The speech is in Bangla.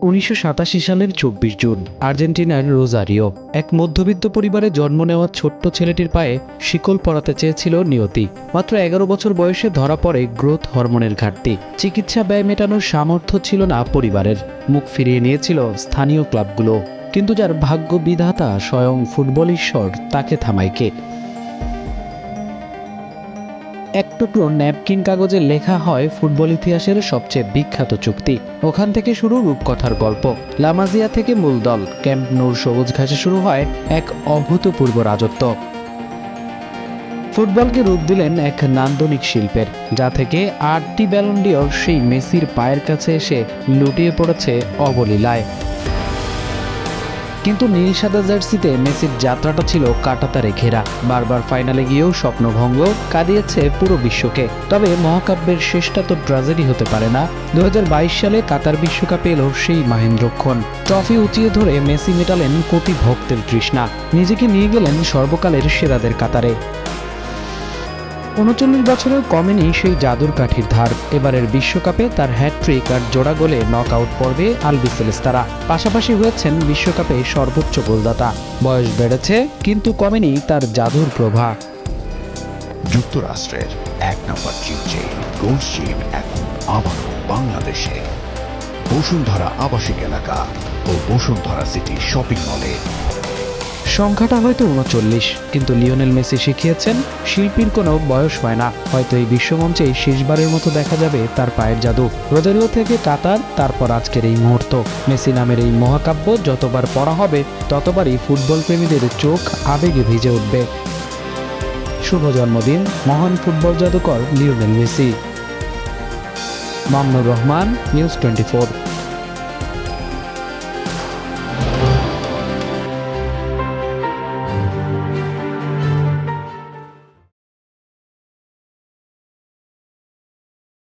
১৯৮৭ সালের ২৪ জুন আর্জেন্টিনার রোজারিও এক মধ্যবিত্ত পরিবারে জন্ম নেওয়া ছোট্ট ছেলেটির পায়ে শিকল পরাতে চেয়েছিল নিয়তি। মাত্র ১১ বছর বয়সে ধরা পড়ে গ্রোথ হরমোনের ঘাটতি। চিকিৎসা ব্যয় মেটানোর সামর্থ্য ছিল না পরিবারের। মুখ ফিরিয়ে নিয়েছিল স্থানীয় ক্লাবগুলো। কিন্তু যার ভাগ্য বিধাতা স্বয়ং ফুটবল ঈশ্বর, তাকে থামায় কে? এক টুকরো ন্যাপকিন কাগজে লেখা হয় ফুটবল ইতিহাসের সবচেয়ে বিখ্যাত চুক্তি। ওখান থেকে শুরু রূপকথার গল্প। লামাজিয়া থেকে মূল দল, ক্যাম্প নূর সবুজ ঘাসে শুরু হয় এক অভূতপূর্ব রাজত্ব। ফুটবলকে রূপ দিলেন এক নান্দনিক শিল্পের, যা থেকে ৮টি ব্যালন ডিওর সেই মেসির পায়ের কাছে এসে লুটিয়ে পড়েছে অবলীলায়। কিন্তু নীল সাদা জার্সিতে মেসির যাত্রাটা ছিল কাঁটাতারে ঘেরা। বারবার ফাইনালে গিয়েও স্বপ্নভঙ্গ, কাঁদিয়েছে পুরো বিশ্বকে। তবে মহাকাব্যের শেষটা তো ট্র্যাজেডি হতে পারে না। ২০২২ সালে কাতার বিশ্বকাপে এলো সেই মাহেন্দ্রক্ষণ। ট্রফি উঁচিয়ে ধরে মেসি মেটালেন কোটি ভক্তের তৃষ্ণা। নিজেকে নিয়ে গেলেন সর্বকালের সেরাদের কাতারে। ৩৯ বছরেও কমেনি সেই জাদুর কাঠির ধার। এবারের বিশ্বকাপে তার হ্যাটট্রিক আর জোড়া গোলে নক আউট পর্বে আলবিসেলেস্তারা। পাশাপাশি হয়েছেন বিশ্বকাপে সর্বোচ্চ গোলদাতা। বয়স বেড়েছে, কিন্তু কমেনি তার জাদুর প্রভা। যুক্তরাষ্ট্রের ১ নম্বর জিম চেইন গোল্ড জিম এখন আবারও বাংলাদেশে বসুন্ধরা আবাসিক এলাকা ও বসুন্ধরা সিটি শপিং মলে। সংখ্যাটা হয়তো ৩৯, কিন্তু লিওনেল মেসি শিখিয়েছেন শিল্পীর কোনো বয়স হয় না। হয়তো এই বিশ্বমঞ্চেই শেষবারের মতো দেখা যাবে তার পায়ের জাদু। রোজারিও থেকে কাতার, তারপর আজকের এই মুহূর্ত। মেসি নামের এই মহাকাব্য যতবার পড়া হবে, ততবারই ফুটবল প্রেমীদের চোখ আবেগে ভিজে উঠবে। শুভ জন্মদিন মহান ফুটবল জাদুকর Lionel Messi. Mamunur Rahman, news 24।